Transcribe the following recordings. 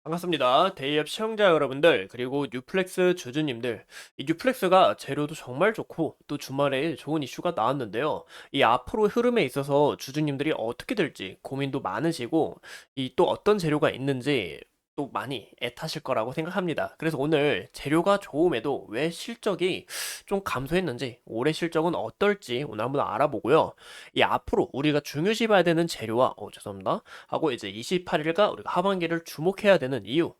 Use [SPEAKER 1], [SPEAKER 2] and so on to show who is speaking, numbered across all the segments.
[SPEAKER 1] 반갑습니다. 데이앱 시청자 여러분들, 그리고 뉴플렉스 주주님들. 이 뉴플렉스가 재료도 정말 좋고, 또 주말에 좋은 이슈가 나왔는데요. 이 앞으로 흐름에 있어서 주주님들이 어떻게 될지 고민도 많으시고, 이 또 어떤 재료가 있는지 또 많이 애타실 거라고 생각합니다. 그래서 오늘 재료가 좋음에도 왜 실적이 좀 감소했는지, 올해 실적은 어떨지 오늘 한번 알아보고요. 이 앞으로 우리가 중요시 봐야 되는 재료와, 죄송합니다. 하고 이제 28일가 우리가 하반기를 주목해야 되는 이유,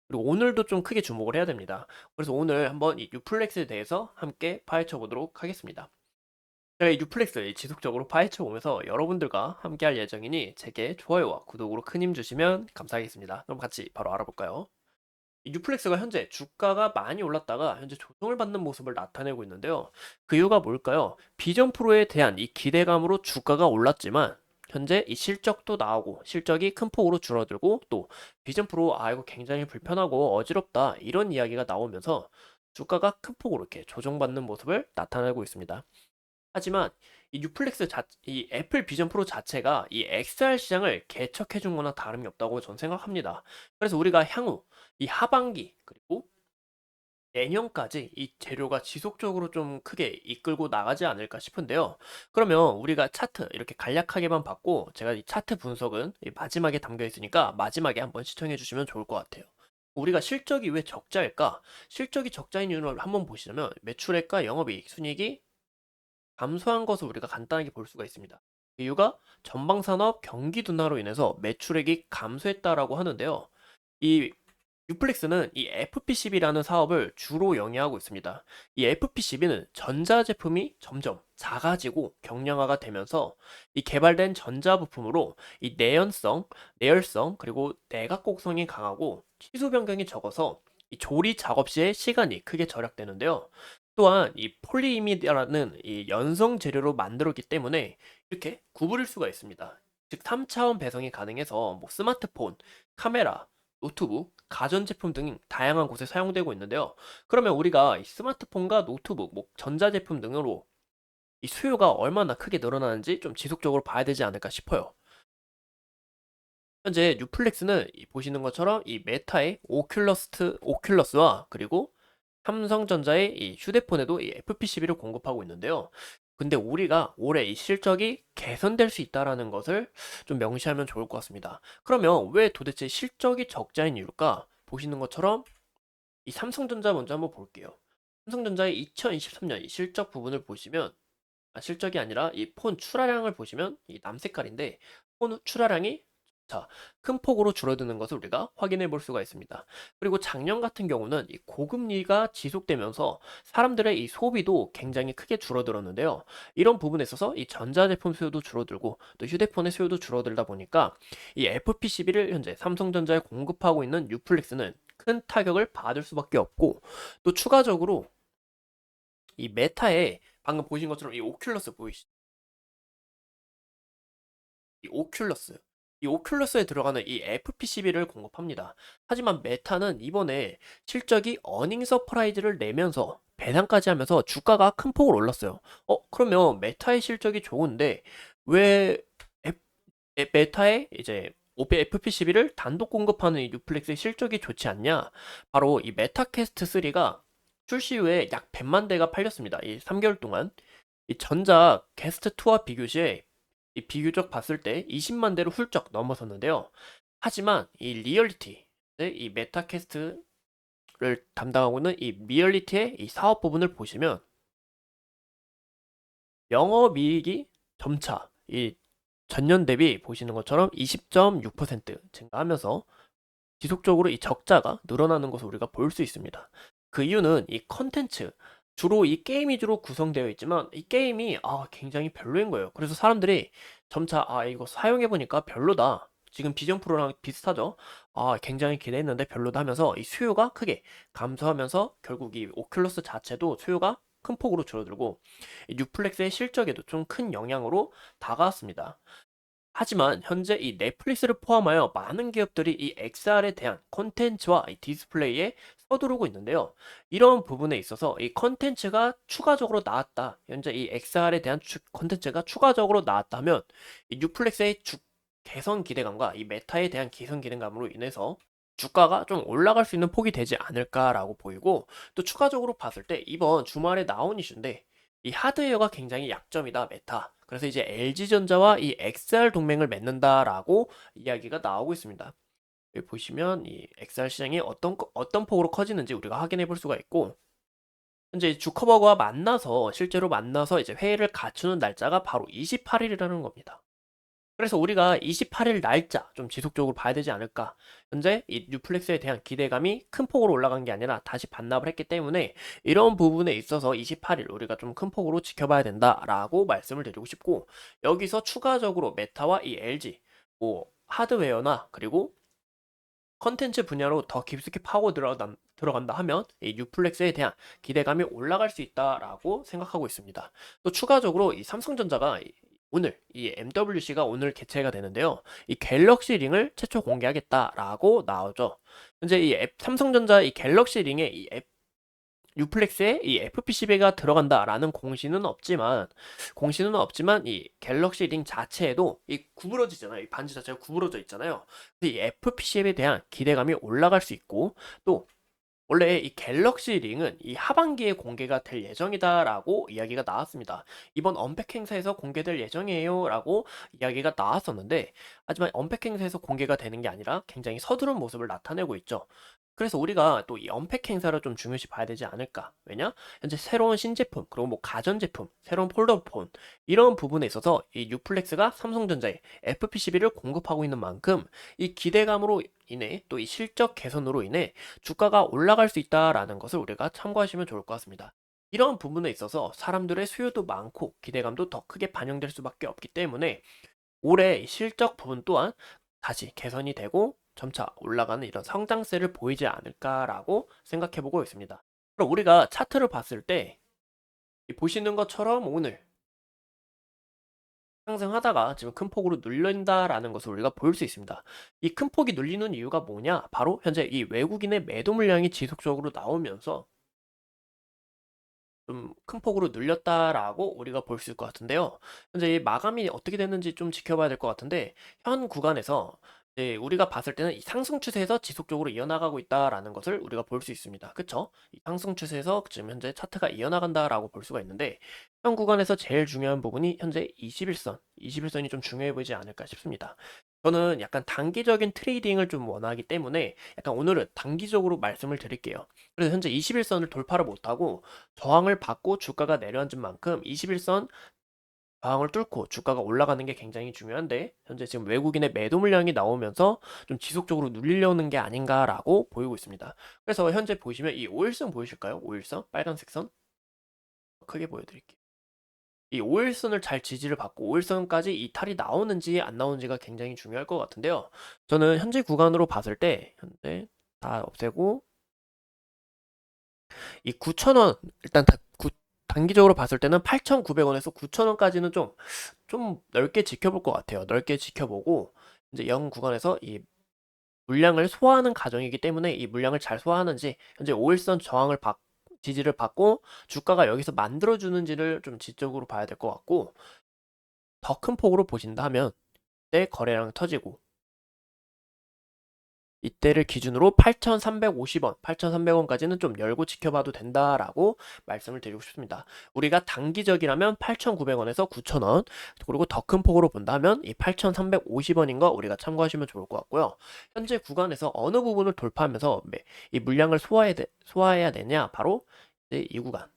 [SPEAKER 1] 그리고 오늘도 좀 크게 주목을 해야 됩니다. 그래서 오늘 한번 이 뉴플렉스에 대해서 함께 파헤쳐 보도록 하겠습니다. 제가 이 뉴플렉스 지속적으로 파헤쳐 보면서 여러분들과 함께 할 예정이니 제게 좋아요와 구독으로 큰 힘 주시면 감사하겠습니다. 그럼 같이 바로 알아볼까요? 이 뉴플렉스가 현재 주가가 많이 올랐다가 현재 조정을 받는 모습을 나타내고 있는데요. 그 이유가 뭘까요? 비전 프로에 대한 이 기대감으로 주가가 올랐지만 현재 이 실적도 나오고 실적이 큰 폭으로 줄어들고 또 비전 프로 이거 굉장히 불편하고 어지럽다 이런 이야기가 나오면서 주가가 큰 폭으로 이렇게 조정받는 모습을 나타내고 있습니다. 하지만 이 뉴플렉스 이 애플 비전 프로 자체가 이 XR 시장을 개척해 준 거나 다름이 없다고 저는 생각합니다. 그래서 우리가 향후 이 하반기 그리고 내년까지 이 재료가 지속적으로 좀 크게 이끌고 나가지 않을까 싶은데요. 그러면 우리가 차트 이렇게 간략하게만 봤고 제가 이 차트 분석은 이 마지막에 담겨 있으니까 마지막에 한번 시청해 주시면 좋을 것 같아요. 우리가 실적이 왜 적자일까? 실적이 적자인 이유를 한번 보시자면 매출액과 영업이익, 순이익이 감소한 것을 우리가 간단하게 볼 수가 있습니다. 이유가 전방산업 경기 둔화로 인해서 매출액이 감소했다라고 하는데요. 이 유플렉스는 이 FP12라는 사업을 주로 영위하고 있습니다. 이 FP12는 전자제품이 점점 작아지고 경량화가 되면서 이 개발된 전자부품으로 이 내연성, 내열성, 그리고 내각곡성이 강하고 치수 변경이 적어서 이 조리 작업 시의 시간이 크게 절약되는데요. 또한 이 폴리이미드라는 이 연성 재료로 만들었기 때문에 이렇게 구부릴 수가 있습니다. 즉 3차원 배송이 가능해서 뭐 스마트폰, 카메라, 노트북, 가전제품 등 다양한 곳에 사용되고 있는데요. 그러면 우리가 이 스마트폰과 노트북, 뭐 전자제품 등으로 이 수요가 얼마나 크게 늘어나는지 좀 지속적으로 봐야 되지 않을까 싶어요. 현재 뉴플렉스는 보시는 것처럼 이 메타의 오큘러스와 그리고 삼성전자의 이 휴대폰에도 이 FP11을 공급하고 있는데요. 근데 우리가 올해 이 실적이 개선될 수 있다라는 것을 좀 명시하면 좋을 것 같습니다. 그러면 왜 도대체 실적이 적자인 이유일까? 보시는 것처럼 이 삼성전자 먼저 한번 볼게요. 삼성전자의 2023년 이 실적 부분을 보시면 실적이 아니라 이 폰 출하량을 보시면 이 남색깔인데 폰 출하량이 큰 폭으로 줄어드는 것을 우리가 확인해 볼 수가 있습니다. 그리고 작년 같은 경우는 이 고금리가 지속되면서 사람들의 이 소비도 굉장히 크게 줄어들었는데요. 이런 부분에 있어서 이 전자제품 수요도 줄어들고 또 휴대폰의 수요도 줄어들다 보니까 이 FP11을 현재 삼성전자에 공급하고 있는 뉴플렉스는 큰 타격을 받을 수밖에 없고 또 추가적으로 이 메타에 방금 보신 것처럼 이 오큘러스 보이시죠? 이 오큘러스. 이 오큘러스에 들어가는 이 FP11을 공급합니다. 하지만 메타는 이번에 실적이 어닝 서프라이즈를 내면서 배당까지 하면서 주가가 큰 폭으로 올랐어요. 그러면 메타의 실적이 좋은데 왜 메타의 이제 FP11을 단독 공급하는 이 뉴플렉스의 실적이 좋지 않냐? 바로 이 메타캐스트 3가 출시 후에 약 100만 대가 팔렸습니다. 이 3개월 동안. 이 전자 게스트 2와 비교 시에 이 비교적 봤을 때 20만 대를 훌쩍 넘어섰는데요. 하지만 이 리얼리티, 이 메타캐스트를 담당하고 있는 이 리얼리티의 이 사업 부분을 보시면 영업이익이 점차 이 전년 대비 보시는 것처럼 20.6% 증가하면서 지속적으로 이 적자가 늘어나는 것을 우리가 볼 수 있습니다. 그 이유는 이 컨텐츠, 주로 이 게임 위주로 구성되어 있지만 이 게임이 굉장히 별로인 거예요. 그래서 사람들이 점차 이거 사용해 보니까 별로다. 지금 비전 프로랑 비슷하죠. 굉장히 기대했는데 별로다 하면서 이 수요가 크게 감소하면서 결국 이 오큘러스 자체도 수요가 큰 폭으로 줄어들고 이 뉴플렉스의 실적에도 좀 큰 영향으로 다가왔습니다. 하지만 현재 이 넷플릭스를 포함하여 많은 기업들이 이 XR에 대한 콘텐츠와 이 디스플레이에 서두르고 있는데요. 이런 부분에 있어서 이 콘텐츠가 추가적으로 나왔다. 현재 이 XR에 대한 콘텐츠가 추가적으로 나왔다면 이 뉴플릭스의 개선 기대감과 이 메타에 대한 개선 기대감으로 인해서 주가가 좀 올라갈 수 있는 폭이 되지 않을까라고 보이고, 또 추가적으로 봤을 때 이번 주말에 나온 이슈인데 이 하드웨어가 굉장히 약점이다 메타. 그래서 이제 LG전자와 이 XR 동맹을 맺는다라고 이야기가 나오고 있습니다. 여기 보시면 이 XR 시장이 어떤 폭으로 커지는지 우리가 확인해 볼 수가 있고, 현재 주커버그와 만나서 실제로 만나서 이제 회의를 갖추는 날짜가 바로 28일이라는 겁니다. 그래서 우리가 28일 날짜 좀 지속적으로 봐야 되지 않을까. 현재 이 뉴플렉스에 대한 기대감이 큰 폭으로 올라간 게 아니라 다시 반납을 했기 때문에 이런 부분에 있어서 28일 우리가 좀 큰 폭으로 지켜봐야 된다라고 말씀을 드리고 싶고, 여기서 추가적으로 메타와 이 LG 뭐 하드웨어나 그리고 컨텐츠 분야로 더 깊숙이 파고 들어간다 하면 이 뉴플렉스에 대한 기대감이 올라갈 수 있다라고 생각하고 있습니다. 또 추가적으로 이 삼성전자가 오늘 이 MWC가 오늘 개최가 되는데요. 이 갤럭시 링을 최초 공개하겠다라고 나오죠. 현재 삼성전자 이 갤럭시 링에 이 뉴플렉스에 이 FPCB가 들어간다라는 공시는 없지만 이 갤럭시 링 자체에도 이 구부러지잖아요. 이 반지 자체가 구부러져 있잖아요. 이 FPCB에 대한 기대감이 올라갈 수 있고, 또 원래 이 갤럭시 링은 이 하반기에 공개가 될 예정이다라고 이야기가 나왔습니다. 이번 언팩 행사에서 공개될 예정이에요라고 이야기가 나왔었는데, 하지만 언팩 행사에서 공개가 되는 게 아니라 굉장히 서두른 모습을 나타내고 있죠. 그래서 우리가 또 이 언팩 행사를 좀 중요시 봐야 되지 않을까? 왜냐? 현재 새로운 신제품, 그리고 뭐 가전제품, 새로운 폴더폰, 이런 부분에 있어서 이 뉴플렉스가 삼성전자에 FPCB를 공급하고 있는 만큼 이 기대감으로 인해 또 이 실적 개선으로 인해 주가가 올라갈 수 있다라는 것을 우리가 참고하시면 좋을 것 같습니다. 이런 부분에 있어서 사람들의 수요도 많고 기대감도 더 크게 반영될 수밖에 없기 때문에 올해 이 실적 부분 또한 다시 개선이 되고 점차 올라가는 이런 성장세를 보이지 않을까라고 생각해 보고 있습니다. 그럼 우리가 차트를 봤을 때 보시는 것처럼 오늘 상승하다가 지금 큰 폭으로 눌린다라는 것을 우리가 볼 수 있습니다. 이 큰 폭이 눌리는 이유가 뭐냐? 바로 현재 이 외국인의 매도 물량이 지속적으로 나오면서 좀 큰 폭으로 눌렸다라고 우리가 볼 수 있을 것 같은데요. 현재 이 마감이 어떻게 됐는지 좀 지켜봐야 될 것 같은데, 현 구간에서 이제 우리가 봤을 때는 이 상승 추세에서 지속적으로 이어나가고 있다라는 것을 우리가 볼 수 있습니다. 그쵸? 이 상승 추세에서 지금 현재 차트가 이어나간다라고 볼 수가 있는데, 현 구간에서 제일 중요한 부분이 현재 21선이 좀 중요해 보이지 않을까 싶습니다. 저는 약간 단기적인 트레이딩을 좀 원하기 때문에 약간 오늘은 단기적으로 말씀을 드릴게요. 그래서 현재 21선을 돌파를 못하고 저항을 받고 주가가 내려앉은 만큼 21선 저항을 뚫고 주가가 올라가는 게 굉장히 중요한데, 현재 지금 외국인의 매도 물량이 나오면서 좀 지속적으로 눌리려는 게 아닌가라고 보이고 있습니다. 그래서 현재 보시면 이 5일선 보이실까요? 5일선 빨간색 선 크게 보여드릴게요. 이 5일선을 잘 지지를 받고 5일선까지 이탈이 나오는지 안 나오는지가 굉장히 중요할 것 같은데요. 저는 현재 구간으로 봤을 때 현재 다 없애고 이 9,000원 일단 단기적으로 봤을 때는 8,900원에서 9,000원까지는 좀 넓게 지켜볼 것 같아요. 넓게 지켜보고 이제 영 구간에서 이 물량을 소화하는 과정이기 때문에 이 물량을 잘 소화하는지, 현재 5일선 지지를 받고 주가가 여기서 만들어주는지를 좀 지적으로 봐야 될 것 같고, 더 큰 폭으로 보신다 하면 때 거래량 터지고 이때를 기준으로 8,350원, 8,300원까지는 좀 열고 지켜봐도 된다라고 말씀을 드리고 싶습니다. 우리가 단기적이라면 8,900원에서 9,000원, 그리고 더 큰 폭으로 본다면 이 8,350원인 거 우리가 참고하시면 좋을 것 같고요. 현재 구간에서 어느 부분을 돌파하면서 이 물량을 소화해야 되냐? 바로 이제 이 구간.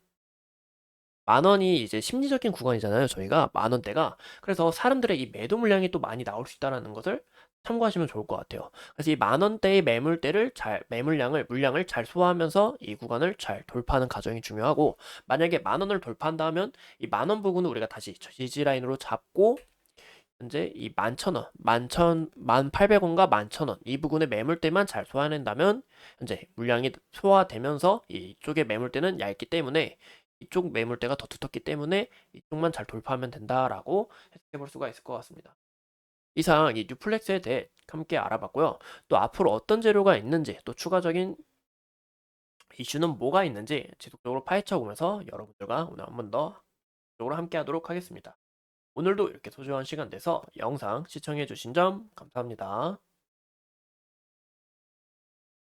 [SPEAKER 1] 만 원이 이제 심리적인 구간이잖아요. 저희가 만 원대가. 그래서 사람들의 이 매도 물량이 또 많이 나올 수 있다는 것을 참고하시면 좋을 것 같아요. 그래서 이 만 원대의 물량을 잘 소화하면서 이 구간을 잘 돌파하는 과정이 중요하고, 만약에 만 원을 돌파한다 하면 이 만 원 부분을 우리가 다시 지지 라인으로 잡고 현재 이 11,000원, 1,800원과 11,000원 이 부분의 매물대만 잘 소화해낸다면 현재 물량이 소화되면서 이쪽의 매물대는 얇기 때문에, 이쪽 매물대가 더 두텁기 때문에 이쪽만 잘 돌파하면 된다라고 해석해 볼 수가 있을 것 같습니다. 이상 이 뉴플렉스에 대해 함께 알아봤고요. 또 앞으로 어떤 재료가 있는지, 또 추가적인 이슈는 뭐가 있는지 지속적으로 파헤쳐 보면서 여러분들과 오늘 한 번 더 적으로 함께 하도록 하겠습니다. 오늘도 이렇게 소중한 시간 내서 영상 시청해 주신 점 감사합니다.